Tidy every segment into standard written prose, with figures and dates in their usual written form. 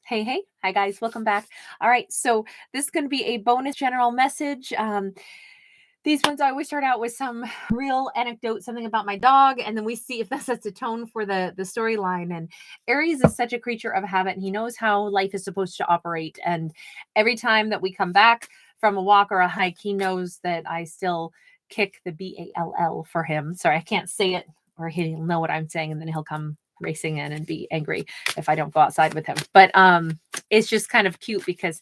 Hey, hi guys, welcome back. All right, so this is going to be a bonus general message. These ones I always start out with some real anecdote, something about my dog, and then we see if that sets a tone for the storyline. And Aries is such a creature of habit, and he knows how life is supposed to operate. And every time that we come back from a walk or a hike, he knows that I still kick the BALL for him. Sorry, I can't say it, or he'll know what I'm saying, and then he'll come racing in and be angry if I don't go outside with him. But it's just kind of cute because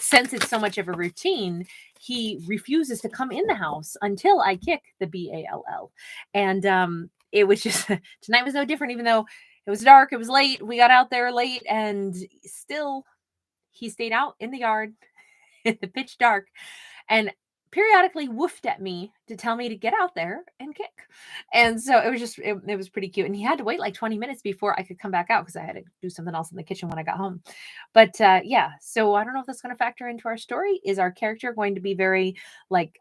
since it's so much of a routine, he refuses to come in the house until I kick the BALL. And it was just tonight was no different, even though it was dark, it was late, we got out there late, and still he stayed out in the yard in the pitch dark and periodically woofed at me to tell me to get out there and kick. And so it was just, it was pretty cute. And he had to wait like 20 minutes before I could come back out because I had to do something else in the kitchen when I got home. But yeah, so I don't know if that's going to factor into our story. Is our character going to be very like,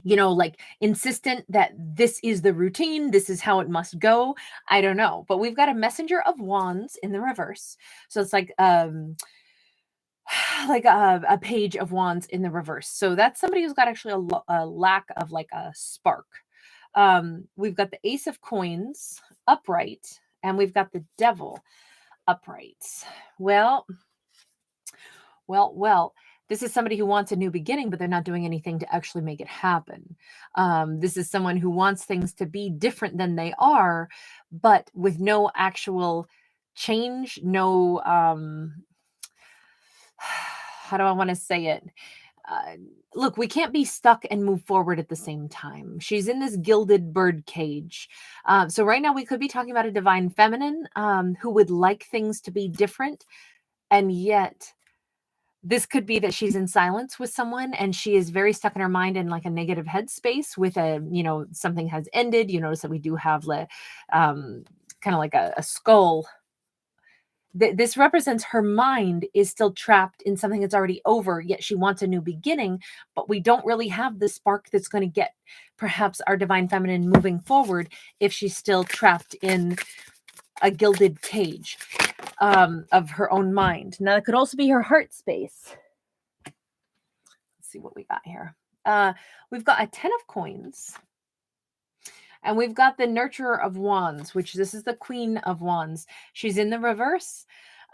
like insistent that this is the routine, this is how it must go? I don't know. But we've got a Messenger of Wands in the reverse. So it's like, like a page of wands in the reverse. So that's somebody who's got actually a lack of like a spark. We've got the Ace of Coins upright, and we've got the Devil upright. Well, this is somebody who wants a new beginning, but they're not doing anything to actually make it happen. This is someone who wants things to be different than they are, but with no actual change, no how do I want to say it? Look, we can't be stuck and move forward at the same time. She's in this gilded bird cage. So right now we could be talking about a divine feminine who would like things to be different. And yet this could be that she's in silence with someone and she is very stuck in her mind in like a negative headspace with something has ended. You notice that we do have kind of like a skull. This represents her mind is still trapped in something that's already over, yet she wants a new beginning, but we don't really have the spark that's going to get perhaps our divine feminine moving forward if she's still trapped in a gilded cage of her own mind. Now, it could also be her heart space. Let's see what we got here. We've got a 10 of coins. And we've got the Nurturer of Wands, which this is the Queen of Wands. She's in the reverse.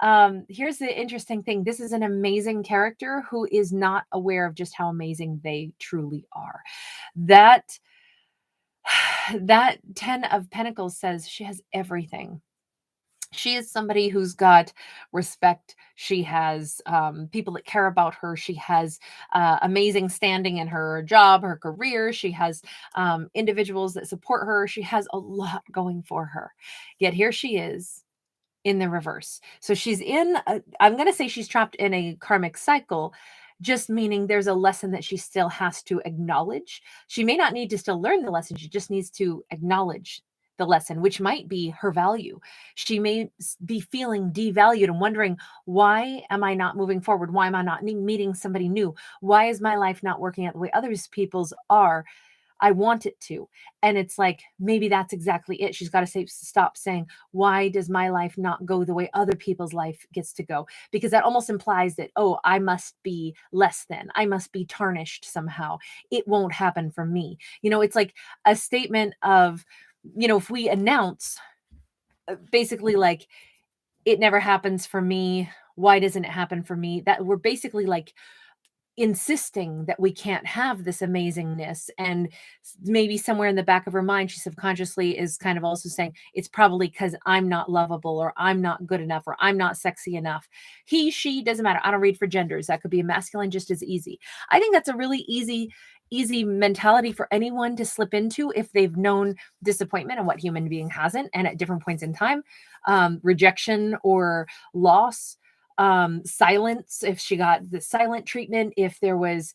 Here's the interesting thing. This is an amazing character who is not aware of just how amazing they truly are. That 10 of Pentacles says she has everything. She is somebody who's got respect. She has people that care about her. She has amazing standing in her job, her career. She has individuals that support her. She has a lot going for her. Yet here she is in the reverse. So she's I'm going to say she's trapped in a karmic cycle, just meaning there's a lesson that she still has to acknowledge. She may not need to still learn the lesson. She just needs to acknowledge the lesson, which might be her value. She may be feeling devalued and wondering, why am I not moving forward? Why am I not meeting somebody new? Why is my life not working out the way others people's are? I want it to. And it's like, maybe that's exactly it. She's got to stop saying, why does my life not go the way other people's life gets to go? Because that almost implies that, oh, I must be less than, I must be tarnished somehow. It won't happen for me. It's like a statement of, if we announce basically like, it never happens for me, why doesn't it happen for me? That we're basically like insisting that we can't have this amazingness. And maybe somewhere in the back of her mind, she subconsciously is kind of also saying, it's probably because I'm not lovable, or I'm not good enough, or I'm not sexy enough. He, she, doesn't matter. I don't read for genders. That could be a masculine just as easy. I think that's a really easy mentality for anyone to slip into if they've known disappointment, and what human being hasn't, and at different points in time, rejection or loss, silence, if she got the silent treatment, if there was,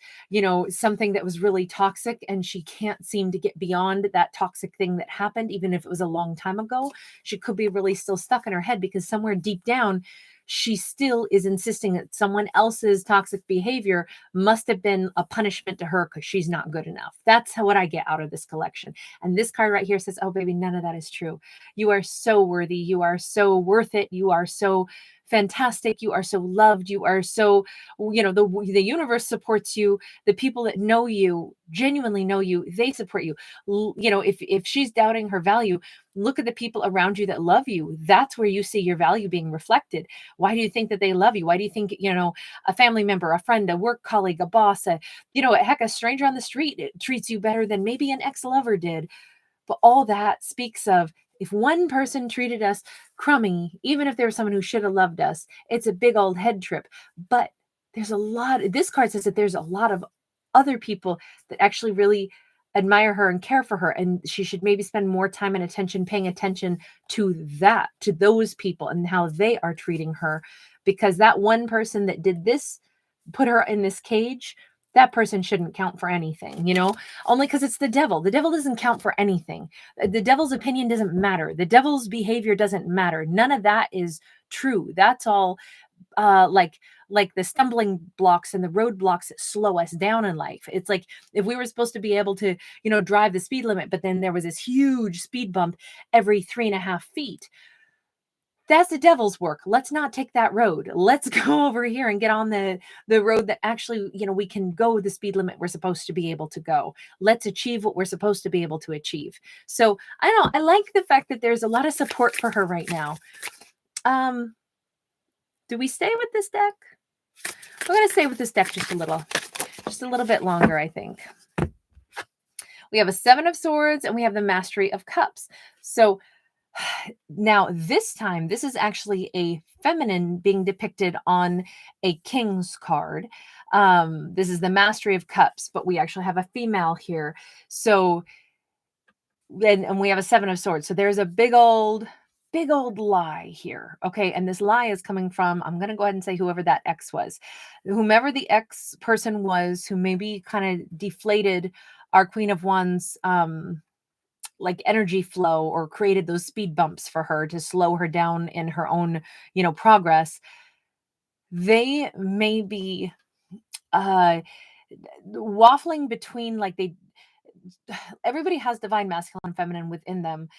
something that was really toxic and she can't seem to get beyond that toxic thing that happened, even if it was a long time ago, she could be really still stuck in her head because somewhere deep down, she still is insisting that someone else's toxic behavior must have been a punishment to her because she's not good enough. That's what I get out of this collection. And this card right here says, oh, baby, none of that is true. You are so worthy. You are so worth it. You are so fantastic. You are so loved. You are so, the universe supports you. The people that know you, genuinely know you, they support you. If she's doubting her value, look at the people around you that love you. That's where you see your value being reflected. Why do you think that they love you? Why do you think, a family member, a friend, a work colleague, a boss, heck, a stranger on the street, it treats you better than maybe an ex-lover did? But all that speaks of, if one person treated us crummy, even if there was someone who should have loved us, it's a big old head trip. But this card says that there's a lot of other people that actually really admire her and care for her. And she should maybe spend more time and attention paying attention to those people and how they are treating her. Because that one person that did this, put her in this cage, that person shouldn't count for anything, only because it's the devil. The devil doesn't count for anything. The devil's opinion doesn't matter. The devil's behavior doesn't matter. None of that is true. That's all like the stumbling blocks and the roadblocks that slow us down in life. It's like if we were supposed to be able to, drive the speed limit, but then there was this huge speed bump every 3.5 feet. That's the devil's work. Let's not take that road. Let's go over here and get on the road that actually, we can go the speed limit we're supposed to be able to go. Let's achieve what we're supposed to be able to achieve. So I don't know. I like the fact that there's a lot of support for her right now. Do we stay with this deck? We're going to stay with this deck just a little bit longer, I think. We have a 7 of Swords and we have the Mastery of Cups. So now this time, this is actually a feminine being depicted on a king's card. This is the Mastery of Cups, but we actually have a female here. So then, and we have a 7 of Swords. So there's a big old lie here. Okay. And this lie is coming from, I'm going to go ahead and say whoever that ex was, whomever the ex person was, who maybe kind of deflated our Queen of Wands, like energy flow, or created those speed bumps for her to slow her down in her own, progress. They may be waffling between, everybody has divine masculine and feminine within them.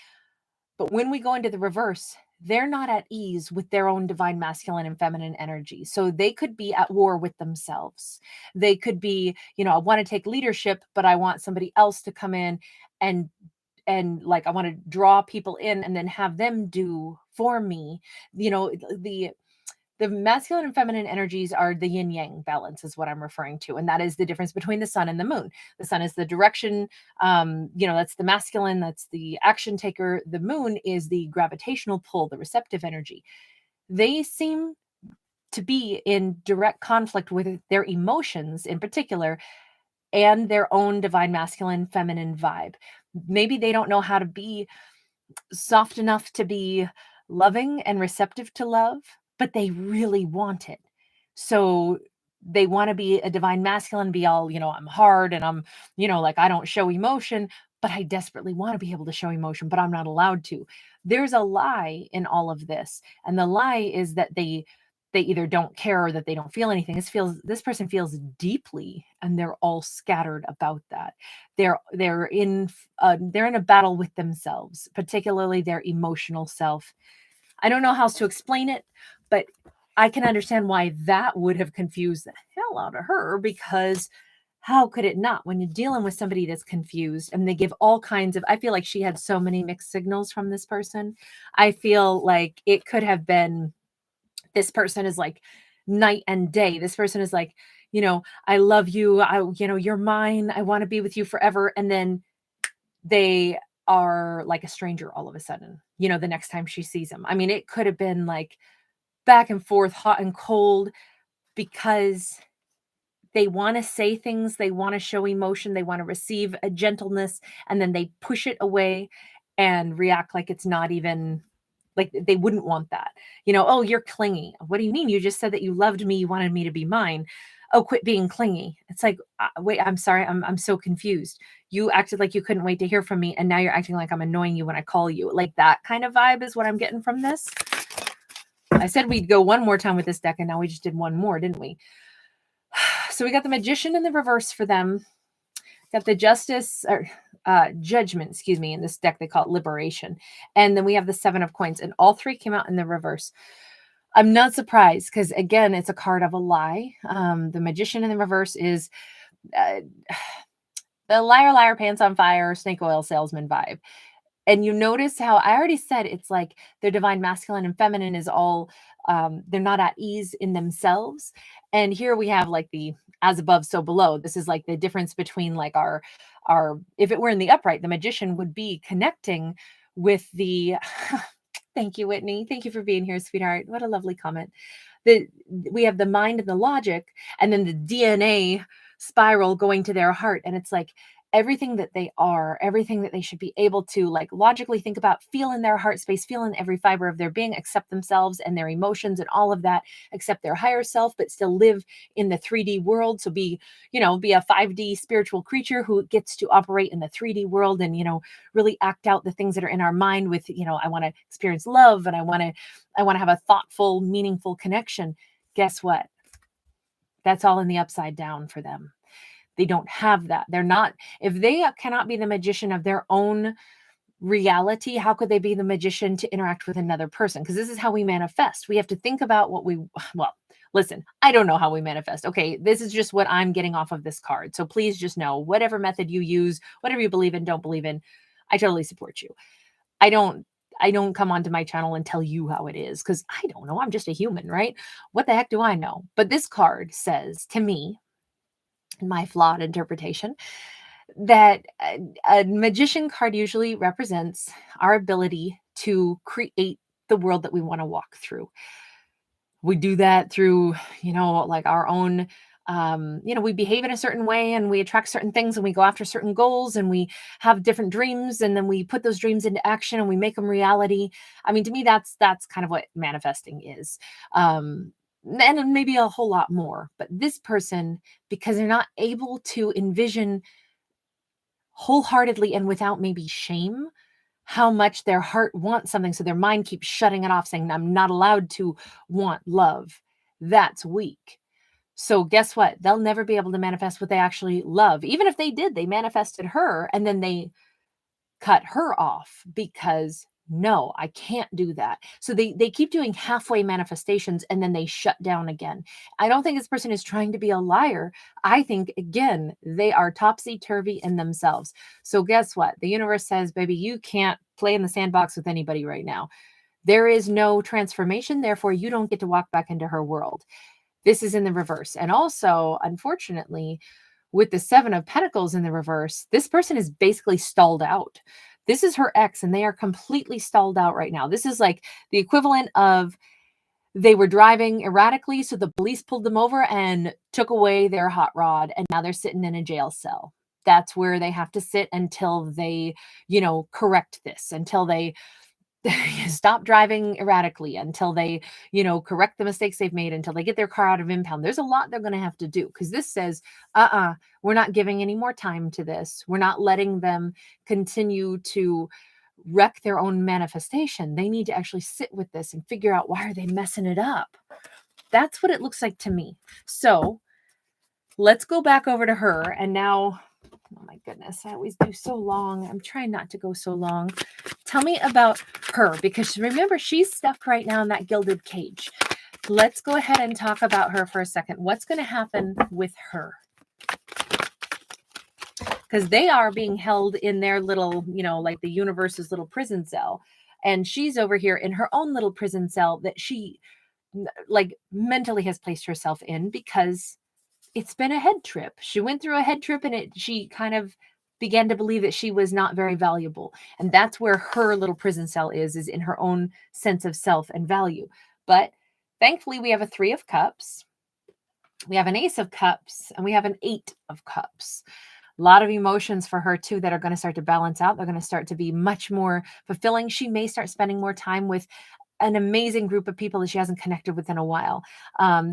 But when we go into the reverse, they're not at ease with their own divine masculine and feminine energy. So they could be at war with themselves. They could be, I want to take leadership, but I want somebody else to come in and I want to draw people in and then have them do for me. The masculine and feminine energies are the yin yang balance is what I'm referring to. And that is the difference between the sun and the moon. The sun is the direction, that's the masculine, that's the action taker. The moon is the gravitational pull, the receptive energy. They seem to be in direct conflict with their emotions in particular, and their own divine masculine feminine vibe. Maybe they don't know how to be soft enough to be loving and receptive to love, but they really want it. So they want to be a divine masculine, be all, I'm hard and I'm, I don't show emotion, but I desperately want to be able to show emotion, but I'm not allowed to. There's a lie in all of this. And the lie is that they either don't care or that they don't feel anything. This person feels deeply, and they're all scattered about that. They're in a battle with themselves, particularly their emotional self. I don't know how else to explain it, but I can understand why that would have confused the hell out of her, because how could it not? When you're dealing with somebody that's confused and they give all kinds of, I feel like she had so many mixed signals from this person. I feel like it could have been, this person is like night and day. This person is like, I love you. You're mine. I want to be with you forever. And then they are like a stranger all of a sudden, the next time she sees them. I mean, it could have been like back and forth, hot and cold, because they want to say things, they want to show emotion, they want to receive a gentleness, and then they push it away and react like it's not even, like they wouldn't want that. Oh, you're clingy. What do you mean? You just said that you loved me, you wanted me to be mine. Oh, quit being clingy. It's like, wait, I'm sorry, I'm so confused. You acted like you couldn't wait to hear from me, and now you're acting like I'm annoying you when I call you. Like that kind of vibe is what I'm getting from this. I said we'd go one more time with this deck, and now we just did one more, didn't we? So we got the Magician in the reverse for them. Got the Judgment, in this deck. They call it Liberation. And then we have the 7 of Coins, and all three came out in the reverse. I'm not surprised because, again, it's a card of a lie. The Magician in the reverse is uh, the liar, liar, pants on fire, snake oil salesman vibe. And you notice how I already said it's like their divine masculine and feminine is all, they're not at ease in themselves. And here we have like the as above, so below. This is like the difference between like our, if it were in the upright, the magician would be connecting with the, thank you, Whitney. Thank you for being here, sweetheart. What a lovely comment. We have the mind and the logic, and then the DNA spiral going to their heart. And it's like everything that they are, everything that they should be able to like logically think about, feel in their heart space, feel in every fiber of their being, accept themselves and their emotions and all of that, accept their higher self, but still live in the 3D world. So be, be a 5D spiritual creature who gets to operate in the 3D world and, really act out the things that are in our mind with, I want to experience love and I want to have a thoughtful, meaningful connection. Guess what? That's all in the upside down for them. They don't have that. They're not, if they cannot be the magician of their own reality, how could they be the magician to interact with another person? Because this is how we manifest. We have to think about well, listen, I don't know how we manifest. Okay, this is just what I'm getting off of this card. So please just know whatever method you use, whatever you believe in, don't believe in, I totally support you. I don't come onto my channel and tell you how it is because I don't know. I'm just a human, right? What the heck do I know? But this card says to me, in my flawed interpretation, that a magician card usually represents our ability to create the world that we want to walk through. We do that through, like our own, we behave in a certain way and we attract certain things and we go after certain goals and we have different dreams and then we put those dreams into action and we make them reality. I mean, to me, that's kind of what manifesting is. And maybe a whole lot more. But this person, because they're not able to envision wholeheartedly and without maybe shame how much their heart wants something, so their mind keeps shutting it off, saying, I'm not allowed to want love. That's weak. So guess what? They'll never be able to manifest what they actually love. Even if they did, they manifested her and then they cut her off because no, I can't do that. So they keep doing halfway manifestations and then they shut down again. I don't think this person is trying to be a liar. I think again, they are topsy-turvy in themselves. So guess what? The universe says, baby, you can't play in the sandbox with anybody right now. There is no transformation, therefore you don't get to walk back into her world. This is in the reverse. And also, unfortunately, with the 7 of Pentacles in the reverse, this person is basically stalled out. This is her ex, and they are completely stalled out right now. This is like the equivalent of they were driving erratically, so the police pulled them over and took away their hot rod, and now they're sitting in a jail cell. That's where they have to sit until they, correct this, until they stop driving erratically, until they, correct the mistakes they've made, until they get their car out of impound. There's a lot they're going to have to do because this says, we're not giving any more time to this. We're not letting them continue to wreck their own manifestation. They need to actually sit with this and figure out, why are they messing it up? That's what it looks like to me. So let's go back over to her. And now, oh my goodness, I always do so long. I'm trying not to go so long. Tell me about her, because remember, she's stuck right now in that gilded cage. Let's go ahead and talk about her for a second. What's going to happen with her? Because they are being held in their little, like the universe's little prison cell. And she's over here in her own little prison cell that she like mentally has placed herself in because it's been a head trip. She went through a head trip and she kind of began to believe that she was not very valuable. And that's where her little prison cell is in her own sense of self and value. But thankfully, we have a 3 of Cups. We have an Ace of Cups and we have an 8 of Cups. A lot of emotions for her too that are going to start to balance out. They're going to start to be much more fulfilling. She may start spending more time with an amazing group of people that she hasn't connected with in a while.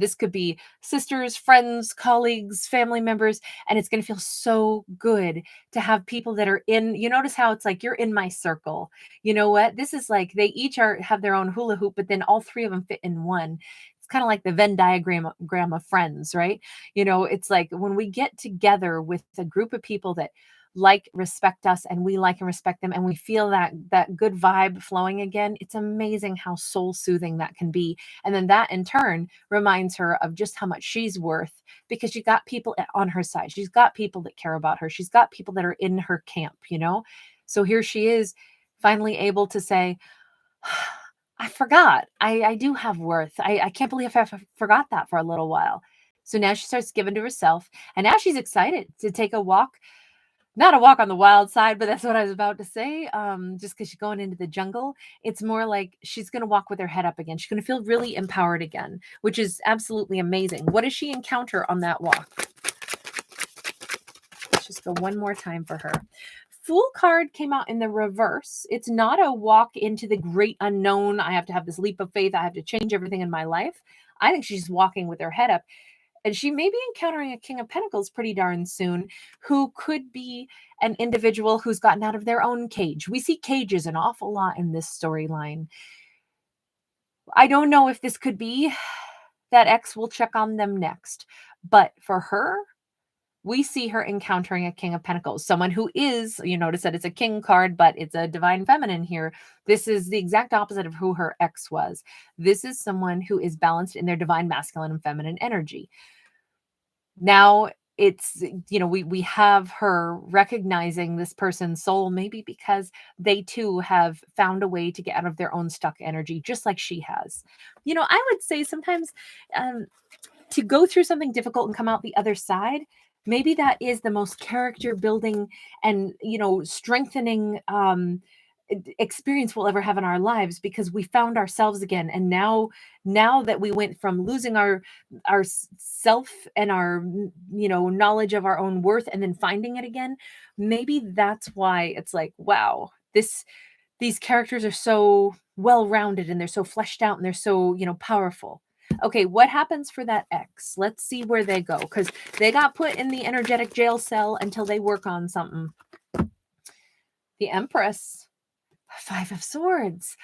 This could be sisters, friends, colleagues, family members, and it's going to feel so good to have people that are in, you notice how it's like, you're in my circle. You know what? This is like, they each have their own hula hoop, but then all 3 of them fit in one. It's kind of like the Venn diagram of friends, right? It's like when we get together with a group of people that like, respect us, and we like and respect them, and we feel that good vibe flowing again, it's amazing how soul soothing that can be. And then that in turn reminds her of just how much she's worth, because she got people on her side. She's got people that care about her. She's got people that are in her camp, you know? So here she is, finally able to say, I forgot. I do have worth. I can't believe I forgot that for a little while. So now she starts giving to herself. And now she's excited to take a walk. Not a walk on the wild side, but that's what I was about to say. Just because she's going into the jungle. It's more like she's going to walk with her head up again. She's going to feel really empowered again, which is absolutely amazing. What does she encounter on that walk? Let's just go one more time for her. Fool card came out in the reverse. It's not a walk into the great unknown. I have to have this leap of faith. I have to change everything in my life. I think she's walking with her head up. And she may be encountering a King of Pentacles pretty darn soon, who could be an individual who's gotten out of their own cage. We see cages an awful lot in this storyline. I don't know if this could be that X will check on them next. But for her, we see her encountering a King of Pentacles, someone who is, you notice that it's a king card, but it's a divine feminine here. This is the exact opposite of who her ex was. This is someone who is balanced in their divine masculine and feminine energy. Now it's, you know, we have her recognizing this person's soul, maybe because they too have found a way to get out of their own stuck energy, just like she has. You know, I would say sometimes to go through something difficult and come out the other side, maybe that is the most character building and, you know, strengthening experience we'll ever have in our lives, because we found ourselves again. And now that we went from losing our self and our, you know, knowledge of our own worth, and then finding it again, maybe that's why it's like, wow, these characters are so well-rounded, and they're so fleshed out, and they're so, you know, powerful. Okay, what happens for that X? Let's see where they go, because they got put in the energetic jail cell until they work on something. The Empress. 5 of Swords.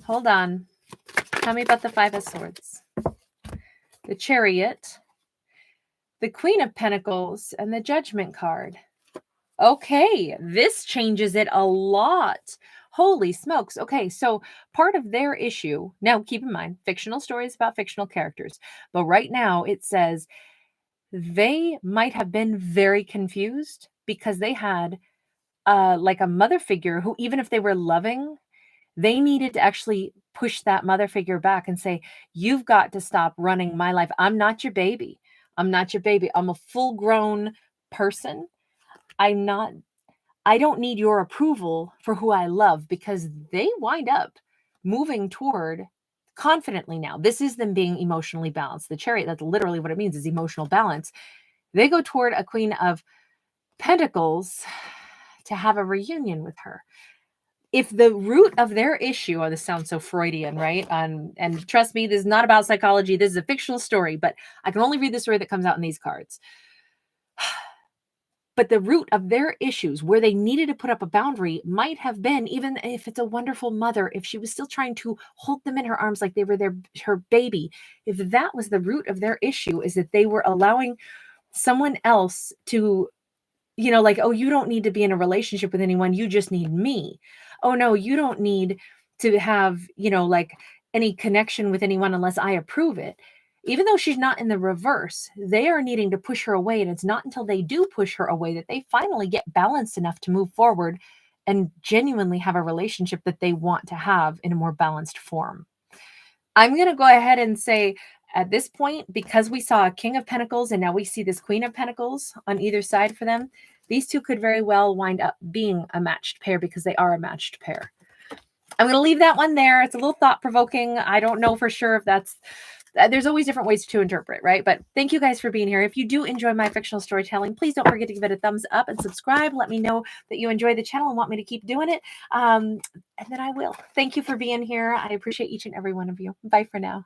Hold on. Tell me about the 5 of Swords. The Chariot. The Queen of Pentacles. And the Judgment card. Okay, this changes it a lot. Holy smokes. Okay, so part of their issue, now keep in mind, fictional stories about fictional characters, but right now it says they might have been very confused because they had like a mother figure who, even if they were loving, they needed to actually push that mother figure back and say, you've got to stop running my life. I'm not your baby. I'm not your baby. I'm a full-grown person. I don't need your approval for who I love, because they wind up moving toward confidently now. This is them being emotionally balanced. The Chariot, that's literally what it means, is emotional balance. They go toward a Queen of Pentacles to have a reunion with her. If the root of their issue, oh, this sounds so Freudian, right? And trust me, this is not about psychology. This is a fictional story, but I can only read the story that comes out in these cards. But the root of their issues, where they needed to put up a boundary, might have been, even if it's a wonderful mother, if she was still trying to hold them in her arms like they were her baby, if that was the root of their issue, is that they were allowing someone else to, you know, like, oh, you don't need to be in a relationship with anyone, you just need me. Oh no, you don't need to have, you know, like any connection with anyone unless I approve it. Even though she's not in the reverse, they are needing to push her away. And it's not until they do push her away that they finally get balanced enough to move forward and genuinely have a relationship that they want to have in a more balanced form. I'm going to go ahead and say, at this point, because we saw a King of Pentacles and now we see this Queen of Pentacles on either side for them, these two could very well wind up being a matched pair, because they are a matched pair. I'm going to leave that one there. It's a little thought-provoking. I don't know for sure if that's... There's always different ways to interpret, right? But thank you guys for being here. If you do enjoy my fictional storytelling, please don't forget to give it a thumbs up and subscribe. Let me know that you enjoy the channel and want me to keep doing it. And then I will. Thank you for being here. I appreciate each and every one of you. Bye for now.